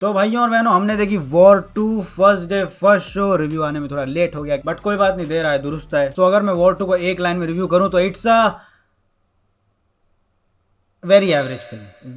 तो भाइयों और बहनों, हमने देखी war 2 first day first show. Review आने में थोड़ा लेट हो गया बट कोई बात नहीं, दे रहा है दुरुस्त है। तो अगर मैं वॉर 2 को एक लाइन में रिव्यू करूं तो it's a very average film.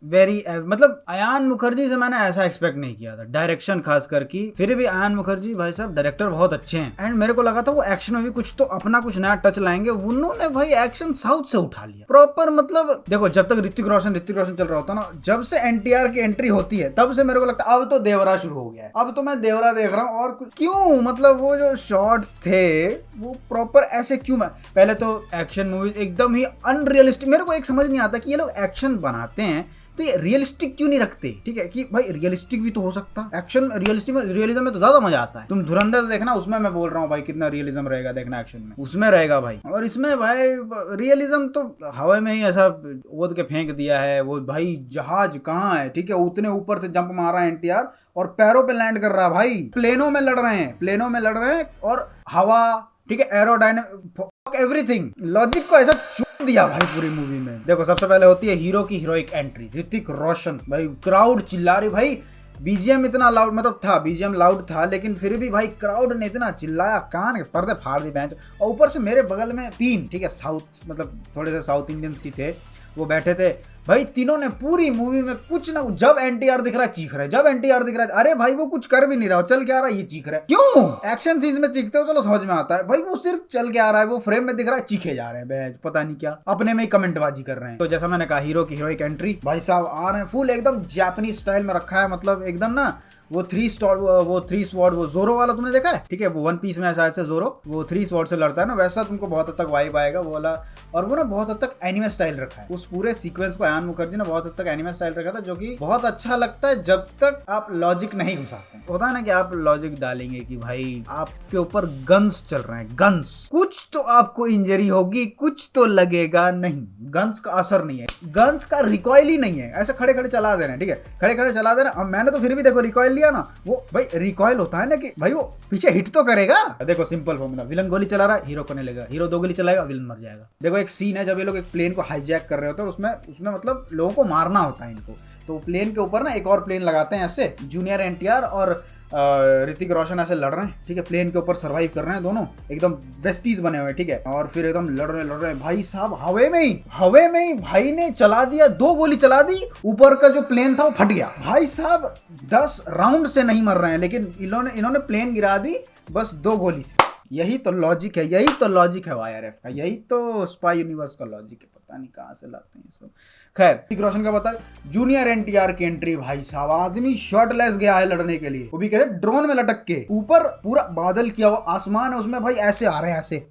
Very मतलब अयान मुखर्जी से मैंने ऐसा एक्सपेक्ट नहीं किया था, डायरेक्शन खास कर की। फिर भी अयान मुखर्जी भाई साहब डायरेक्टर बहुत अच्छे हैं एंड मेरे को लगा था वो एक्शन में भी कुछ तो अपना कुछ नया टच लाएंगे। उन्होंने भाई एक्शन साउथ से उठा लिया प्रॉपर। मतलब देखो, जब तक ऋतिक रोशन चल रहा होता ना, जब से एनटीआर की एंट्री होती है तब से मेरे को लगता है अब तो देवरा शुरू हो गया है। अब तो मैं देवरा देख रहा हूँ और क्यों, मतलब वो जो शॉट्स थे वो प्रॉपर ऐसे क्यों। मैं पहले तो एक्शन मूवीज एकदम ही अनरियलिस्टिक, मेरे को एक समझ नहीं आता कि ये लोग एक्शन बनाते हैं तो ये रियलिस्टिक क्यों नहीं रखते। ठीक है कि भाई रियलिस्टिक भी तो हो सकता, एक्शन रियलिज्म में तो ज्यादा मजा आता है। तुम धुरंधर देखना, उसमें मैं बोल रहा हूँ भाई कितना रियलिज्म रहेगा, देखना एक्शन में उसमें रहेगा भाई। और इसमें भाई रियलिज्म तो हवा में ही ऐसा ओद के फेंक दिया है। वो भाई जहाज कहाँ है, ठीक है, उतने ऊपर से जंप मारा है एनटीआर और पैरों पे लैंड कर रहा है भाई। प्लेनों में लड़ रहे हैं और हवा, ठीक है, एरोडायनामिक एवरीथिंग, लॉजिक को ऐसा छू दिया भाई पूरी मूवी में। देखो, सबसे पहले होती है हीरो की हीरोइक एंट्री, ऋतिक रोशन भाई। क्राउड चिल्ला रही भाई, बीजीएम इतना लाउड, मतलब था बीजीएम लाउड था लेकिन फिर भी भाई क्राउड ने इतना चिल्लाया, कान के पर्दे फाड़ दी बेंच। और ऊपर से मेरे बगल में तीन, ठीक है, साउथ मतलब थोड़े से साउथ इंडियन सी थे, वो बैठे थे भाई। तीनों ने पूरी मूवी में कुछ ना, जब एनटीआर दिख रहा है चीख रहे, जब एनटीआर दिख रहा है, अरे भाई वो कुछ कर भी नहीं रहा, चल के आ रहा है ये चीख रहा है। क्यों? एक्शन सीन्स में चीखते हो चलो समझ में आता है भाई, वो सिर्फ चल के आ रहा है, वो फ्रेम में दिख रहा है, चीखे जा रहे हैं बैच, पता नहीं क्या अपने में ही कमेंटबाजी कर रहे हैं। तो जैसा मैंने कहा, हीरो की हीरोइक एंट्री, भाई साहब आ रहे हैं फुल एकदम जापानीज स्टाइल में रखा है, मतलब एकदम ना वो थ्री स्वॉर्ड वो जोरो वाला तुमने देखा है, ठीक है, वो वन पीस में शायद से जोरो वो 3 स्वॉर्ड से लड़ता है ना, वैसा तुमको बहुत हद तक वाइब आएगा वो वाला। और वो ना बहुत हद तक एनिमे स्टाइल रखा है उस पूरे सीक्वेंस को। अयान मुखर्जी ने बहुत हद तक एनिमे स्टाइल रखा था, जो कि बहुत अच्छा लगता है जब तक आप लॉजिक नहीं घुसाते। होता है ना कि आप लॉजिक डालेंगे कि भाई आपके ऊपर गन्स चल रहे हैं, गन्स, कुछ तो आपको इंजरी होगी, कुछ तो लगेगा नहीं। गन्स का असर नहीं है, गन्स का रिकॉइल ही नहीं है, ऐसे खड़े खड़े चला दे रहे हैं, ठीक है, खड़े खड़े चला दे रहे हैं। मैंने तो फिर भी देखो रिकॉइल लिया ना, वो भाई रिकॉइल होता है ना कि भाई वो पीछे हिट तो करेगा। देखो सिंपल फॉर्मूला, विलन गोली चला रहा है, हीरो को नहीं लगेगा, हीरो 2 गोली चलाएगा, विलन मर जाएगा। देखो एक सीन है जब ये लोग एक प्लेन को हाईजैक कर रहे होते हैं, उसमें मतलब लोगों को मारना होता है इनको, तो प्लेन के ऊपर ना एक और प्लेन लगाते हैं, ऐसे जूनियर एनटीआर और ऋतिक रोशन ऐसे लड़ रहे हैं, ठीक है, प्लेन के ऊपर सर्वाइव कर रहे हैं दोनों, एकदम बेस्टीज बने हुए, ठीक है, और फिर एकदम लड़ रहे हैं भाई साहब। हवे में ही भाई ने चला दिया, 2 गोली चला दी, ऊपर का जो प्लेन था वो फट गया भाई साहब। 10 राउंड से नहीं मर रहे हैं लेकिन इन्होंने प्लेन गिरा दी बस 2 गोली से। यही तो लॉजिक है वाईआरएफ का, यही तो स्पाई यूनिवर्स का लॉजिक है, पता नहीं कहाँ से लाते हैं सब। खैर, ऋतिक रोशन का बता, जूनियर एनटीआर की एंट्री, भाई साहब आदमी शर्टलेस गया है लड़ने के लिए, वो भी कहते ड्रोन में लटक के, ऊपर पूरा बादल किया हुआ आसमान है, उसमें भाई ऐसे आ रहे हैं ऐसे।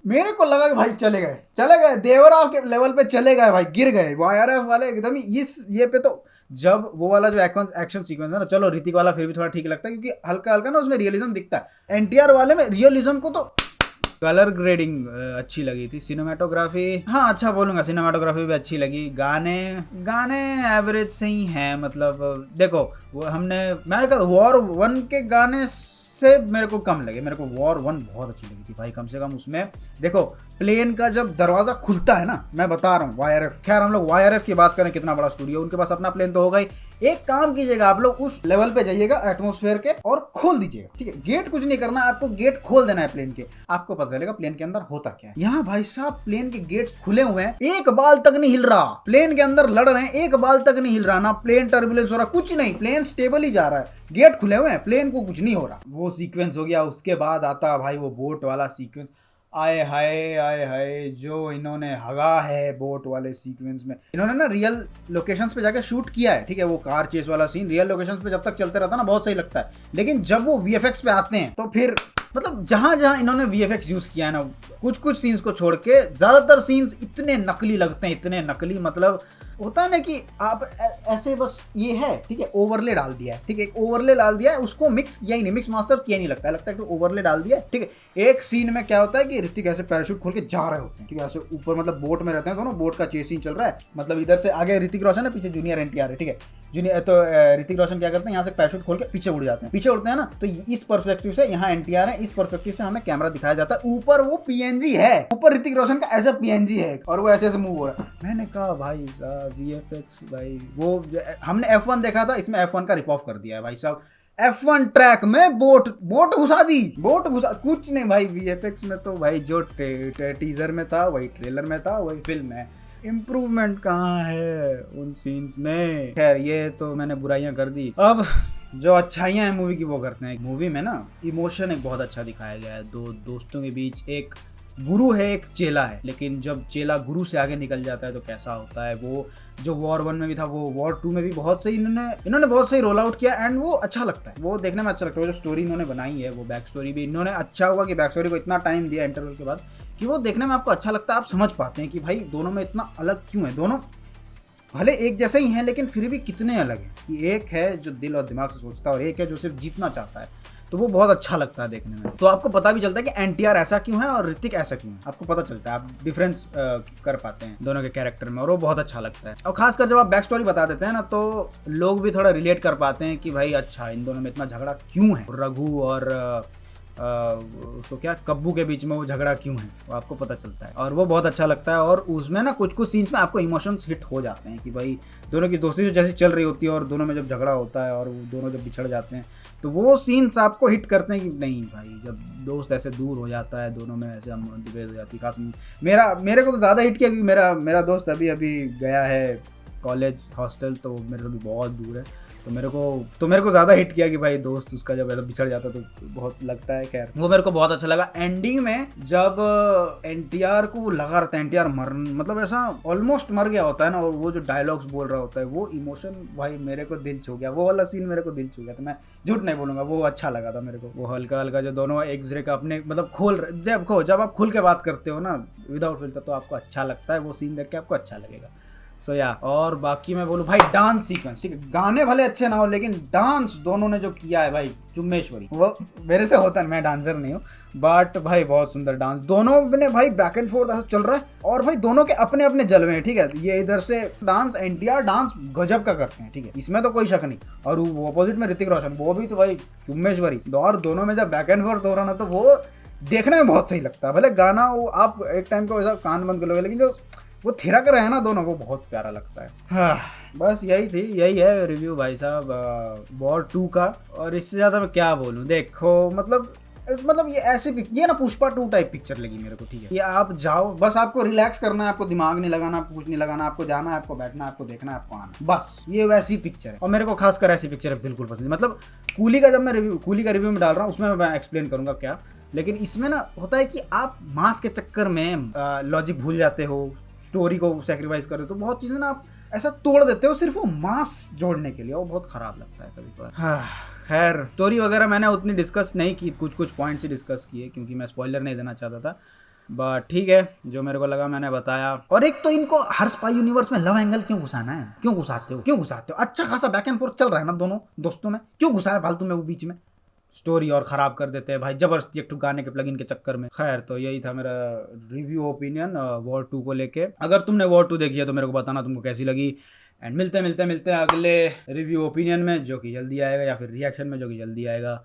मेरे को लगा कि भाई चले गए देवरा के लेवल पे चले गए भाई, गिर गए वाईआरएफ वाले एकदम ही इस ये पे। तो जब वो वाला जो एक्शन सीक्वेंस है ना, चलो ऋतिक वाला फिर भी थोड़ा ठीक लगता है क्योंकि हल्का हल्का ना उसमें रियलिज्म दिखता है। एनटीआर वाले में रियलिज्म को तो कलर ग्रेडिंग अच्छी लगी थी, सिनेमाटोग्राफी, हाँ अच्छा बोलूंगा, सिनेमाटोग्राफी भी अच्छी लगी। गाने एवरेज से ही हैं, मतलब देखो मैंने कहा वॉर 1 के गाने से मेरे को कम लगे, मेरे को वॉर 1 बहुत अच्छी लगी थी भाई। कम से कम उसमें देखो प्लेन का जब दरवाजा खुलता है ना, मैं बता रहा हूँ वाईआरएफ, खैर हम लोग वाईआरएफ की बात करें, कितना बड़ा स्टूडियो, उनके पास अपना प्लेन तो होगा ही। एक काम कीजिएगा, आप लोग उस लेवल पे जाइएगा एटमॉस्फेयर के और खोल दीजिएगा, ठीक है, गेट कुछ नहीं करना, आपको गेट खोल देना है प्लेन के, आपको पता चलेगा प्लेन के अंदर होता क्या है। यहाँ भाई साहब प्लेन के गेट खुले हुए हैं, एक बाल तक नहीं हिल रहा, प्लेन के अंदर लड़ रहे हैं, एक बाल तक नहीं हिल रहा, ना प्लेन टर्बुलेंस हो रहा, कुछ नहीं, प्लेन स्टेबल ही जा रहा है, गेट खुले हुए हैं, प्लेन को कुछ नहीं हो रहा। वो सीक्वेंस हो गया, उसके बाद आता भाई वो बोट वाला सीक्वेंस, आए हाय जो इन्होंने हगा है बोट वाले सीक्वेंस में। इन्होंने ना रियल लोकेशंस पे जाके शूट किया है, ठीक है, वो कार चेस वाला सीन रियल लोकेशंस पे जब तक चलते रहता है ना बहुत सही लगता है, लेकिन जब वो वीएफएक्स पे आते हैं तो फिर मतलब जहां इन्होंने वीएफएक्स यूज किया है ना, कुछ सीन्स को छोड़ के ज्यादातर सीन्स इतने नकली लगते हैं, इतने नकली, मतलब होता है ना कि आप ऐसे बस ये है, ठीक है, ओवरले डाल दिया है, ठीक है, एक ओवरले डाल दिया है, उसको मिक्स किया ही नहीं, मिक्स मास्टर किया नहीं, लगता है कि ओवरले डाल दिया है, ठीक है। एक सीन में क्या होता है कि ऋतिक ऐसे पैराशूट खोल के जा रहे होते हैं, ठीक है, ऐसे ऊपर मतलब बोट में रहते हैं दोनों, बोट का चेस सीन चल रहा है, मतलब इधर से आगे ऋतिक रोशन है, पीछे जूनियर एनटीआर है, ठीक है, जूनियर तो ऋतिक रोशन क्या करते हैं, यहाँ से पैराशूट खोल के पीछे उड़ जाते हैं, पीछे उड़ते हैं ना, तो इस पर्सपेक्टिव से यहाँ एनटीआर है, इस पर्सपेक्टिव से हमें कैमरा दिखाया जाता है, ऊपर वो पीएनजी है, ऊपर ऋतिक रोशन का ऐसा पीएनजी है और वो ऐसे ऐसे मूव हो रहा है। मैंने कहा भाई साहब वीएफएक्स भाई, वो हमने F1 देखा था, इसमें F1 का रिप ऑफ कर दिया है भाई साहब। F1 ट्रैक में बोट घुसा दी, कुछ नहीं भाई। वीएफएक्स में तो भाई जो टीजर में था वही ट्रेलर में था, वही फिल्म है। इम्प्रूवमेंट कहाँ है उन सीन्स में। खैर ये तो मैंने बुराइयां कर दी, अब जो अच्छाइयां हैं मूवी की वो करते हैं। मूवी में ना इमोशन एक बहुत अच्छा दिखाया गया है, दो दोस्तों के बीच एक गुरु है एक चेला है, लेकिन जब चेला गुरु से आगे निकल जाता है तो कैसा होता है। वो जो वॉर 1 में भी था, वो वॉर 2 में भी बहुत सही इन्होंने बहुत सही रोल आउट किया एंड वो अच्छा लगता है, वो देखने में अच्छा लगता है। वो जो स्टोरी इन्होंने बनाई है, वो बैक स्टोरी भी इन्होंने अच्छा हुआ कि बैक स्टोरी को इतना टाइम दिया इंटरवल के बाद कि वो देखने में आपको अच्छा लगता है। आप समझ पाते हैं कि भाई दोनों में इतना अलग क्यों है, दोनों भले एक जैसे ही हैं लेकिन फिर भी कितने अलग हैं। कि एक है जो दिल और दिमाग से सोचता है और एक है जो सिर्फ जीतना चाहता है, तो वो बहुत अच्छा लगता है देखने में। तो आपको पता भी चलता है कि एनटीआर ऐसा क्यों है और ऋतिक ऐसा क्यों है, आपको पता चलता है, आप डिफरेंस कर पाते हैं दोनों के कैरेक्टर में, और वो बहुत अच्छा लगता है। और खासकर जब आप बैक स्टोरी बता देते हैं ना, तो लोग भी थोड़ा रिलेट कर पाते हैं कि भाई अच्छा इन दोनों में इतना झगड़ा क्यों है, रघु और उसको क्या कब्बू के बीच में वो झगड़ा क्यों है, वो आपको पता चलता है और वो बहुत अच्छा लगता है। और उसमें ना कुछ सीन्स में आपको इमोशंस हिट हो जाते हैं कि भाई दोनों की दोस्ती जो जैसी चल रही होती है और दोनों में जब झगड़ा होता है और वो दोनों जब बिछड़ जाते हैं, तो वो सीन्स आपको हिट करते हैं कि नहीं भाई जब दोस्त ऐसे दूर हो जाता है, दोनों में ऐसे डिबेट हो जाती है। खास मेरे को तो ज़्यादा हिट किया क्योंकि मेरा दोस्त अभी गया है कॉलेज हॉस्टल, तो मेरे से भी बहुत दूर है, तो मेरे को ज़्यादा हिट किया कि भाई दोस्त उसका जब ऐसा बिछड़ जाता तो बहुत लगता है। खैर वो मेरे को बहुत अच्छा लगा। एंडिंग में जब एनटीआर को लगा रहता है, एनटीआर मतलब ऐसा ऑलमोस्ट मर गया होता है ना, और वो जो डायलॉग्स बोल रहा होता है, वो इमोशन भाई मेरे को दिल छू गया, वो वाला सीन मेरे को दिल छू गया। तो मैं झूठ नहीं बोलूँगा, वो अच्छा लगा था मेरे को। वो हल्का हल्का जो दोनों एक दूसरे का अपने मतलब जब आप खुल के बात करते हो ना विदाउट फिल्टर, तो आपको अच्छा लगता है, वो सीन देख के आपको अच्छा लगेगा। सो या और बाकी मैं बोलूँ भाई डांस सीक्वेंस, ठीक है, गाने भले अच्छे ना हो लेकिन डांस दोनों ने जो किया है भाई, चुम्मेश्वरी, वो मेरे से होता है, मैं डांसर नहीं हूँ, बट भाई बहुत सुंदर डांस दोनों ने भाई, बैक एंड फोर्थ ऐसा चल रहा है और भाई दोनों के अपने अपने जलवे हैं, ठीक है। ये इधर से डांस एनटीआर डांस गजब का करते हैं, ठीक है, इसमें तो कोई शक नहीं। और वो अपोजिट में ऋतिक रोशन, वो भी तो भाई चुम्मेश्वरी। और दोनों में जब बैक एंड फोर्थ हो रहा ना, तो वो देखने में बहुत सही लगता है। भले गाना वो आप एक टाइम को वैसा कान बंद कर लोगे, लेकिन जो वो थिरक रहे हैं ना दोनों, वो बहुत प्यारा लगता है। हाँ बस यही है रिव्यू भाई साहब वॉर 2 का, और इससे ज़्यादा मैं क्या बोलूँ। देखो मतलब ये ना पुष्पा 2 टाइप पिक्चर लगी मेरे को, ठीक है। ये आप जाओ, बस आपको रिलैक्स करना है, आपको दिमाग नहीं लगाना, आपको कुछ नहीं लगाना, आपको जाना है, आपको बैठना है, आपको देखना है, आपको आना, बस ये वैसी पिक्चर है। और मेरे को खासकर ऐसी पिक्चर बिल्कुल पसंद है। मतलब कूली का रिव्यू में डाल रहा हूँ, उसमें मैं एक्सप्लेन करूंगा क्या, लेकिन इसमें ना होता है कि आप मास के चक्कर में लॉजिक भूल जाते हो, स्टोरी को सेक्रीफाइस कर रहे हो, तो बहुत चीज़ें ना आप ऐसा तोड़ देते हो सिर्फ वो मास जोड़ने के लिए, वो बहुत खराब लगता है कभी कभार। हाँ खैर स्टोरी वगैरह मैंने उतनी डिस्कस नहीं की, कुछ पॉइंट्स ही डिस्कस किए क्योंकि मैं स्पॉइलर नहीं देना चाहता था, बट ठीक है, जो मेरे को लगा मैंने बताया। और एक तो इनको हर स्पाई यूनिवर्स में लव एंगल क्यों घुसाना है, क्यों घुसाते हो? अच्छा खासा बैक एंड फोर्थ चल रहा है ना दोनों दोस्तों में, क्यों घुसाया फालतू में वो बीच में? स्टोरी और ख़राब कर देते हैं भाई जबरदस्ती एक गाने के प्लगइन के चक्कर में। खैर तो यही था मेरा रिव्यू ओपिनियन वॉर 2 को लेके। अगर तुमने वॉर 2 देखी है तो मेरे को बताना तुमको कैसी लगी, एंड मिलते हैं अगले रिव्यू ओपिनियन में जो कि जल्दी आएगा, या फिर रिएक्शन में जो कि जल्दी आएगा।